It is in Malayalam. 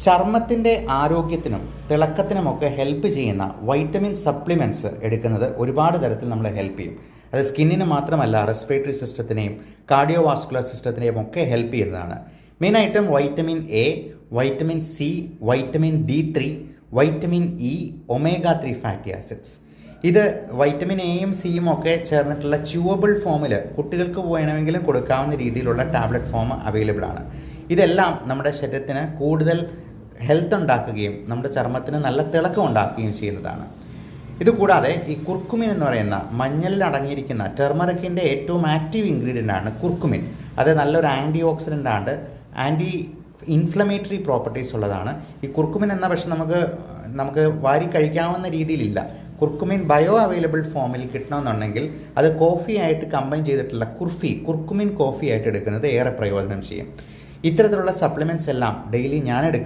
ചർമ്മത്തിൻ്റെ ആരോഗ്യത്തിനും തിളക്കത്തിനുമൊക്കെ ഹെൽപ്പ് ചെയ്യുന്ന വൈറ്റമിൻ സപ്ലിമെൻറ്റ്സ് എടുക്കുന്നത് ഒരുപാട് തരത്തിൽ നമ്മളെ ഹെൽപ്പ് ചെയ്യും. അത് സ്കിന്നിന് മാത്രമല്ല, റെസ്പിറേറ്ററി സിസ്റ്റത്തിനെയും കാർഡിയോ വാസ്കുലർ സിസ്റ്റത്തിനെയും ഒക്കെ ഹെൽപ്പ് ചെയ്യുന്നതാണ്. മെയിനായിട്ടും vitamin A, vitamin C, vitamin D3, vitamin E, omega 3 fatty acids. ഇത് വൈറ്റമിൻ എയും സിയും ഒക്കെ ചേർന്നിട്ടുള്ള ച്യൂവബിൾ ഫോമിൽ കുട്ടികൾക്ക് വേണമെങ്കിലും കൊടുക്കാവുന്ന രീതിയിലുള്ള ടാബ്ലറ്റ് ഫോം അവൈലബിൾ ആണ്. ഇതെല്ലാം നമ്മുടെ ശരീരത്തിന് കൂടുതൽ ഹെൽത്ത് ഉണ്ടാക്കുകയും നമ്മുടെ ചർമ്മത്തിന് നല്ല തിളക്കം ഉണ്ടാക്കുകയും ചെയ്യുന്നതാണ്. ഇതുകൂടാതെ ഈ കുർക്കുമിൻ എന്ന് പറയുന്ന മഞ്ഞളിൽ അടങ്ങിയിരിക്കുന്ന ടെർമറിക്കിൻ്റെ ഏറ്റവും ആക്റ്റീവ് ഇൻഗ്രീഡിയൻ്റ് ആണ് കുർക്കുമിൻ. അത് നല്ലൊരു ആൻറ്റി ഓക്സിഡൻ്റ് ആണ്, ആൻറ്റി ഇൻഫ്ലമേറ്ററി പ്രോപ്പർട്ടീസ് ഉള്ളതാണ്. ഈ കുർക്കുമിൻ എന്ന പക്ഷെ നമുക്ക് വാരി കഴിക്കാവുന്ന രീതിയിലില്ല. കുർക്കുമിൻ ബയോ അവൈലബിൾ ഫോമിൽ കിട്ടണമെന്നുണ്ടെങ്കിൽ അത് കോഫി ആയിട്ട് കമ്പൈൻ ചെയ്തിട്ടുള്ള കുർക്കുമിൻ കോഫി ആയിട്ട് എടുക്കുന്നത് ഏറെ പ്രയോജനം ചെയ്യും. ഇത്തരത്തിലുള്ള സപ്ലിമെൻറ്റ്സ് എല്ലാം ഡെയിലി ഞാൻ എടുക്കും.